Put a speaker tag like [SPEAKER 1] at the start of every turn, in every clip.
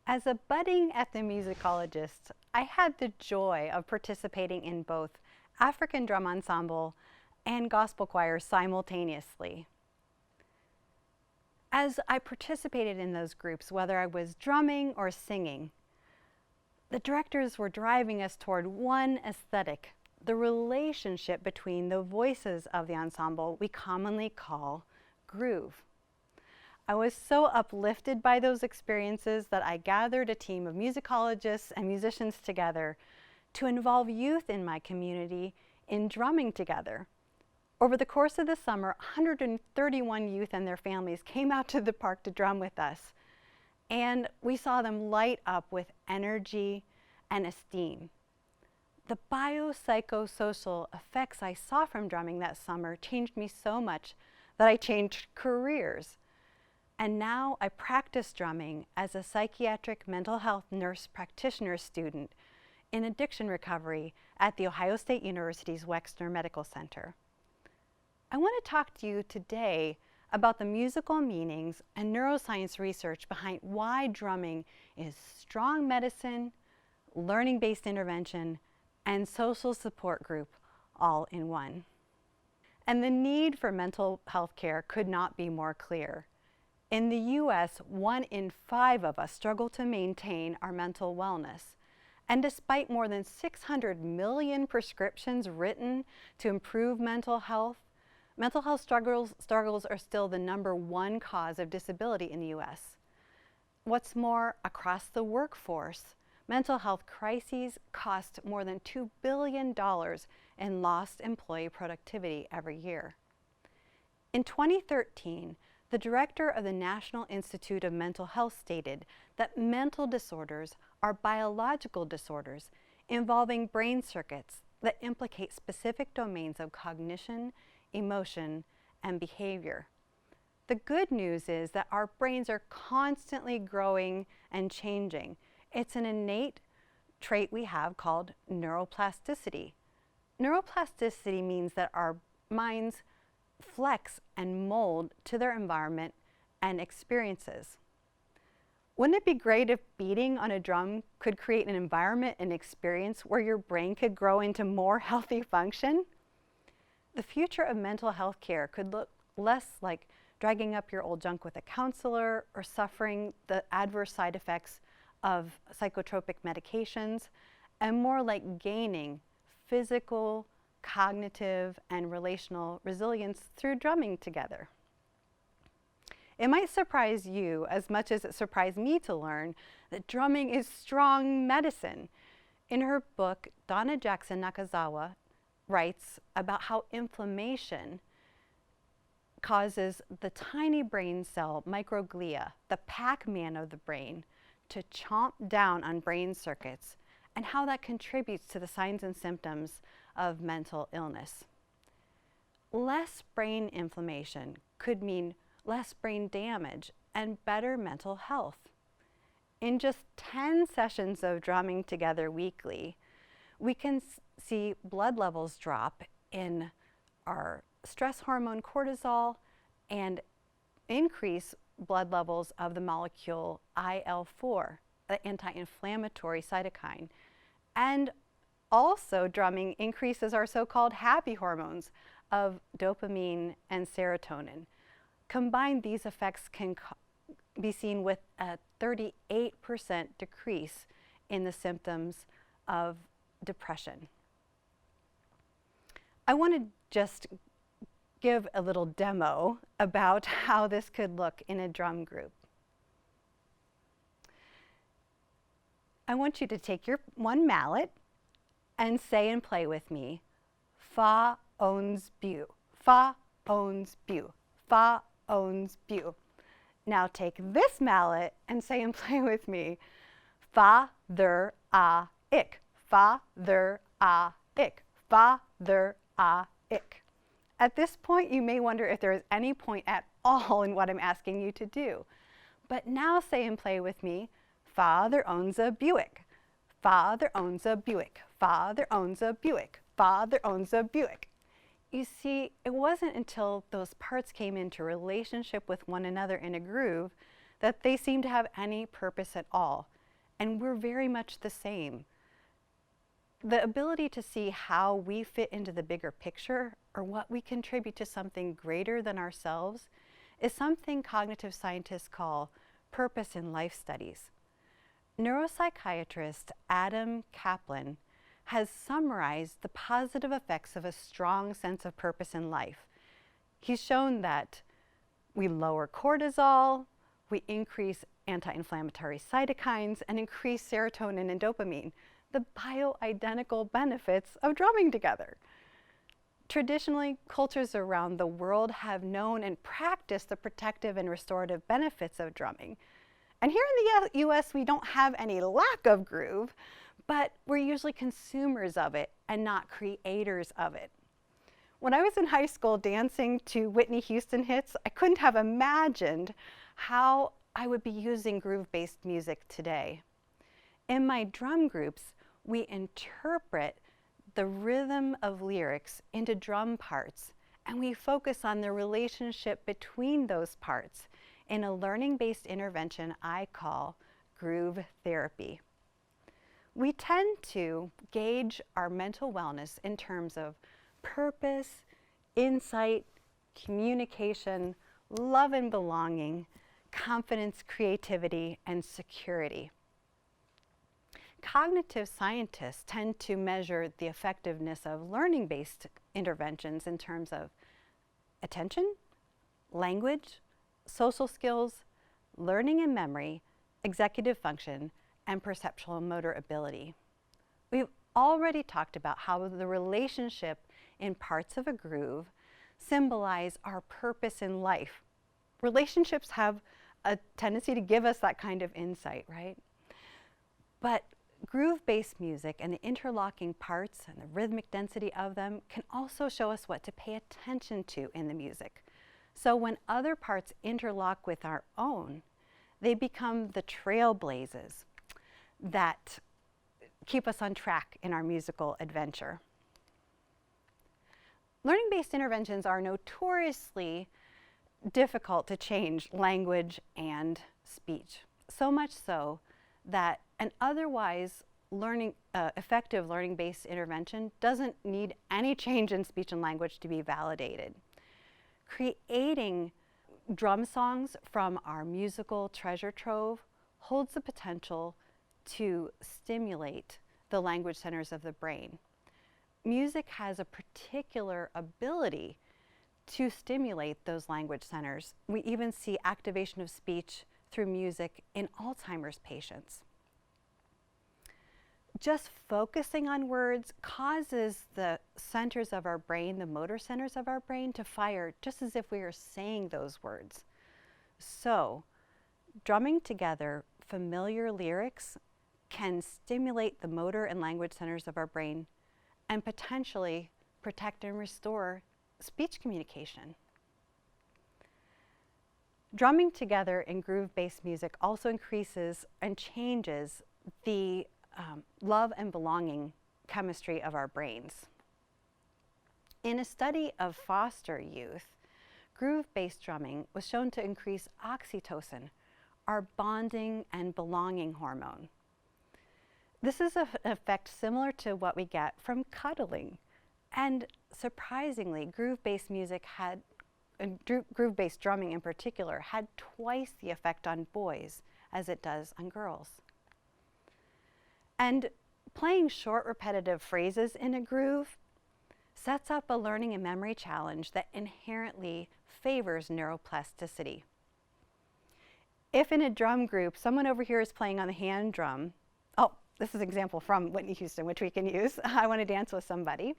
[SPEAKER 1] As a budding ethnomusicologist, I had the joy of participating in both African drum ensemble and gospel choir simultaneously. As I participated in those groups, whether I was drumming or singing, the directors were driving us toward one aesthetic, the relationship between the voices of the ensemble we commonly call groove. I was so uplifted by those experiences that I gathered a team of musicologists and musicians together to involve youth in my community in drumming together. Over the course of the summer, 131 youth and their families came out to the park to drum with us, and we saw them light up with energy and esteem. The biopsychosocial effects I saw from drumming that summer changed me so much that I changed careers. And now I practice drumming as a psychiatric mental health nurse practitioner student in addiction recovery at the Ohio State University's Wexner Medical Center. I want to talk to you today about the musical meanings and neuroscience research behind why drumming is strong medicine, learning-based intervention, and social support group all in one. And the need for mental health care could not be more clear. In the US, 1 in 5 of us struggle to maintain our mental wellness. And despite more than 600 million prescriptions written to improve mental health struggles are still the #1 cause of disability in the US. What's more, across the workforce, mental health crises cost more than $2 billion in lost employee productivity every year. In 2013, the director of the National Institute of Mental Health stated that mental disorders are biological disorders involving brain circuits that implicate specific domains of cognition, emotion, and behavior. The good news is that our brains are constantly growing and changing. It's an innate trait we have called neuroplasticity. Neuroplasticity means that our minds flex and mold to their environment and experiences. Wouldn't it be great if beating on a drum could create an environment and experience where your brain could grow into more healthy function? The future of mental health care could look less like dragging up your old junk with a counselor or suffering the adverse side effects of psychotropic medications, and more like gaining physical, cognitive, and relational resilience through drumming together. It might surprise you as much as it surprised me to learn that drumming is strong medicine. In her book, Donna Jackson Nakazawa writes about how inflammation causes the tiny brain cell microglia, the Pac-Man of the brain, to chomp down on brain circuits, and how that contributes to the signs and symptoms of mental illness. Less brain inflammation could mean less brain damage and better mental health. In just 10 sessions of drumming together weekly, we can see blood levels drop in our stress hormone cortisol and increase blood levels of the molecule IL-4, the anti-inflammatory cytokine. And also, drumming increases our so-called happy hormones of dopamine and serotonin. Combined, these effects can be seen with a 38% decrease in the symptoms of depression. I want to just give a little demo about how this could look in a drum group. I want you to take your one mallet and say and play with me, fa owns bu, fa owns bu, fa owns bu. Now take this mallet and say and play with me, fa ther a ik, fa ther a ik, fa ther a ik. At this point, you may wonder if there is any point at all in what I'm asking you to do. But now say and play with me, father owns a Buick, father owns a Buick, father owns a Buick, father owns a Buick. You see, it wasn't until those parts came into relationship with one another in a groove that they seemed to have any purpose at all. and we're very much the same. The ability to see how we fit into the bigger picture or what we contribute to something greater than ourselves is something cognitive scientists call purpose in life studies. Neuropsychiatrist Adam Kaplan has summarized the positive effects of a strong sense of purpose in life. He's shown that we lower cortisol, we increase anti-inflammatory cytokines, and increase serotonin and dopamine, the bioidentical benefits of drumming together. Traditionally, cultures around the world have known and practiced the protective and restorative benefits of drumming. And here in the US, we don't have any lack of groove, but we're usually consumers of it and not creators of it. When I was in high school dancing to Whitney Houston hits, I couldn't have imagined how I would be using groove-based music today. In my drum groups, we interpret the rhythm of lyrics into drum parts, and we focus on the relationship between those parts in a learning-based intervention I call groove therapy. We tend to gauge our mental wellness in terms of purpose, insight, communication, love and belonging, confidence, creativity, and security. Cognitive scientists tend to measure the effectiveness of learning-based interventions in terms of attention, language, social skills, learning and memory, executive function, and perceptual and motor ability. We've already talked about how the relationship in parts of a groove symbolize our purpose in life. Relationships have a tendency to give us that kind of insight, right? But groove-based music and the interlocking parts and the rhythmic density of them can also show us what to pay attention to in the music. So when other parts interlock with our own, they become the trailblazers that keep us on track in our musical adventure. Learning-based interventions are notoriously difficult to change language and speech, so much so that an otherwise effective learning-based intervention doesn't need any change in speech and language to be validated. Creating drum songs from our musical treasure trove holds the potential to stimulate the language centers of the brain. Music has a particular ability to stimulate those language centers. We even see activation of speech through music in Alzheimer's patients. Just focusing on words causes the centers of our brain, the motor centers of our brain, to fire just as if we were saying those words. So, drumming together familiar lyrics can stimulate the motor and language centers of our brain and potentially protect and restore speech communication. Drumming together in groove-based music also increases and changes the love and belonging chemistry of our brains. In a study of foster youth, groove-based drumming was shown to increase oxytocin, our bonding and belonging hormone. This is an effect similar to what we get from cuddling. And surprisingly, groove-based music had, groove-based drumming in particular, had twice the effect on boys as it does on girls. And playing short repetitive phrases in a groove sets up a learning and memory challenge that inherently favors neuroplasticity. If in a drum group, someone over here is playing on the hand drum, this is an example from Whitney Houston, which we can use. I want to dance with somebody.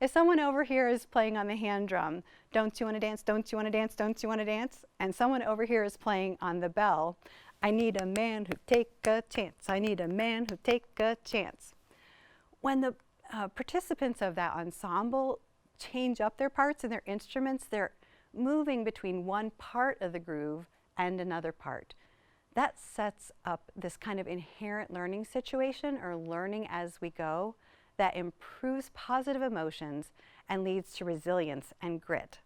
[SPEAKER 1] If someone over here is playing on the hand drum, don't you want to dance, don't you want to dance, don't you want to dance? And someone over here is playing on the bell, I need a man who take a chance. I need a man who take a chance. When the participants of that ensemble change up their parts and their instruments, they're moving between one part of the groove and another part. That sets up this kind of inherent learning situation, or learning as we go, that improves positive emotions and leads to resilience and grit.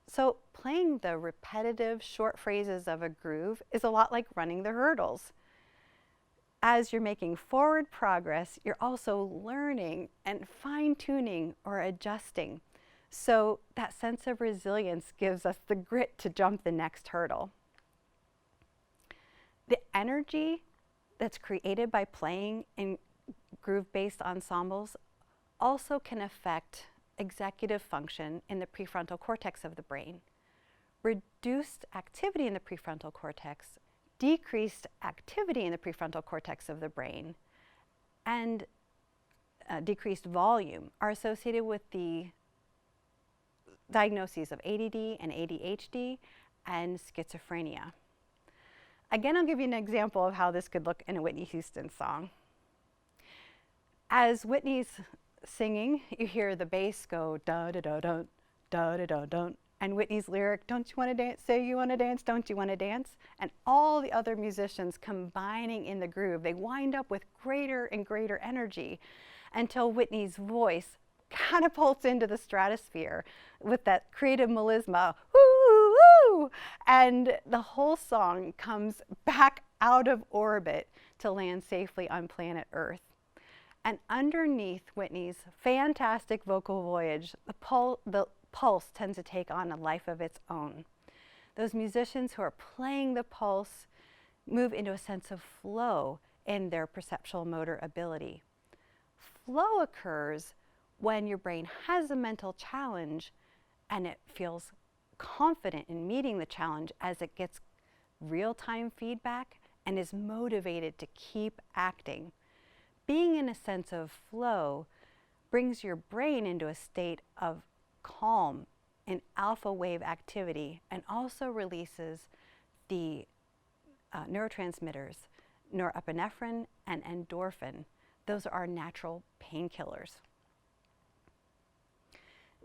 [SPEAKER 1] So playing the repetitive short phrases of a groove is a lot like running the hurdles. as you're making forward progress, you're also learning and fine-tuning or adjusting. So that sense of resilience gives us the grit to jump the next hurdle. The energy that's created by playing in groove-based ensembles also can affect executive function in the prefrontal cortex of the brain. Reduced activity in the prefrontal cortex, decreased activity in the prefrontal cortex of the brain, and decreased volume are associated with the diagnoses of ADD and ADHD and schizophrenia. Again, I'll give you an example of how this could look in a Whitney Houston song. As Whitney's singing, you hear the bass go da-da-da-dun, da-da-da-dun, and Whitney's lyric, don't you want to dance, say you want to dance, don't you want to dance? And all the other musicians combining in the groove, they wind up with greater and greater energy until Whitney's voice catapults into the stratosphere with that creative melisma, woo, woo, and the whole song comes back out of orbit to land safely on planet Earth. And underneath Whitney's fantastic vocal voyage, the pulse tends to take on a life of its own. Those musicians who are playing the pulse move into a sense of flow in their perceptual motor ability. Flow occurs when your brain has a mental challenge and it feels confident in meeting the challenge as it gets real-time feedback and is motivated to keep acting. Being in a sense of flow brings your brain into a state of calm and alpha wave activity and also releases the neurotransmitters, norepinephrine and endorphin. Those are our natural painkillers.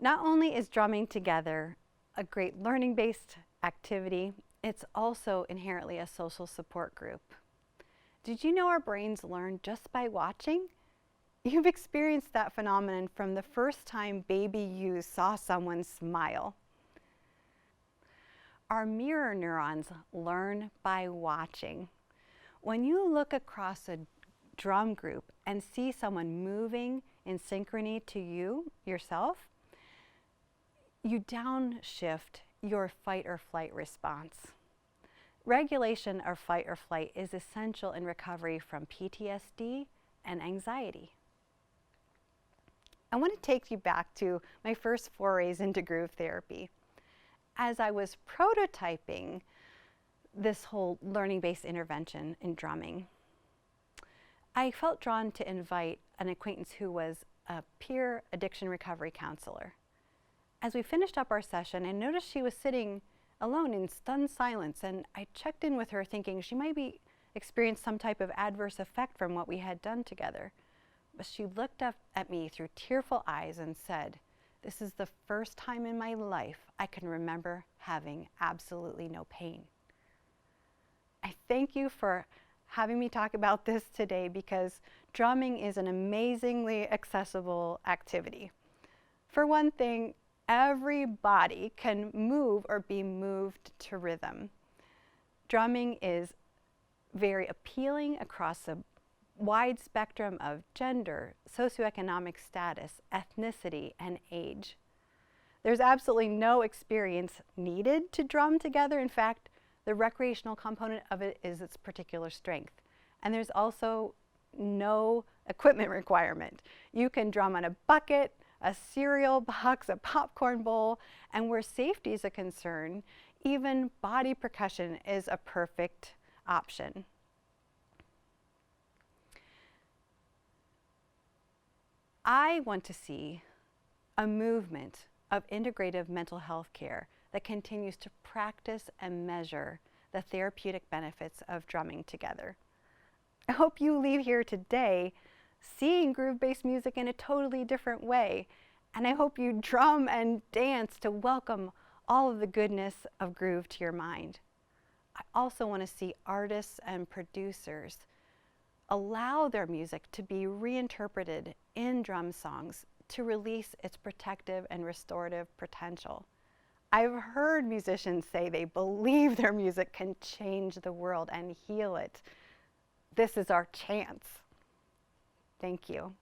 [SPEAKER 1] Not only is drumming together a great learning-based activity, it's also inherently a social support group. Did you know our brains learn just by watching? You've experienced that phenomenon from the first time baby you saw someone smile. Our mirror neurons learn by watching. When you look across a drum group and see someone moving in synchrony to you, yourself, you downshift your fight or flight response. Regulation of fight or flight is essential in recovery from PTSD and anxiety. I want to take you back to my first forays into groove therapy. As I was prototyping this whole learning-based intervention in drumming, I felt drawn to invite an acquaintance who was a peer addiction recovery counselor. As we finished up our session, I noticed she was sitting alone in stunned silence, and I checked in with her thinking she might be experiencing some type of adverse effect from what we had done together. But she looked up at me through tearful eyes and said, "This is the first time in my life I can remember having absolutely no pain." I thank you for having me talk about this today because drumming is an amazingly accessible activity. For one thing, everybody can move or be moved to rhythm. Drumming is very appealing across a wide spectrum of gender, socioeconomic status, ethnicity, and age. There's absolutely no experience needed to drum together. In fact, the recreational component of it is its particular strength. And there's also no equipment requirement. You can drum on a bucket, a cereal box, a popcorn bowl, and where safety is a concern, even body percussion is a perfect option. I want to see a movement of integrative mental health care that continues to practice and measure the therapeutic benefits of drumming together. I hope you leave here today seeing groove-based music in a totally different way, and I hope you drum and dance to welcome all of the goodness of groove to your mind. I also want to see artists and producers allow their music to be reinterpreted in drum songs to release its protective and restorative potential. I've heard musicians say they believe their music can change the world and heal it. This is our chance. Thank you.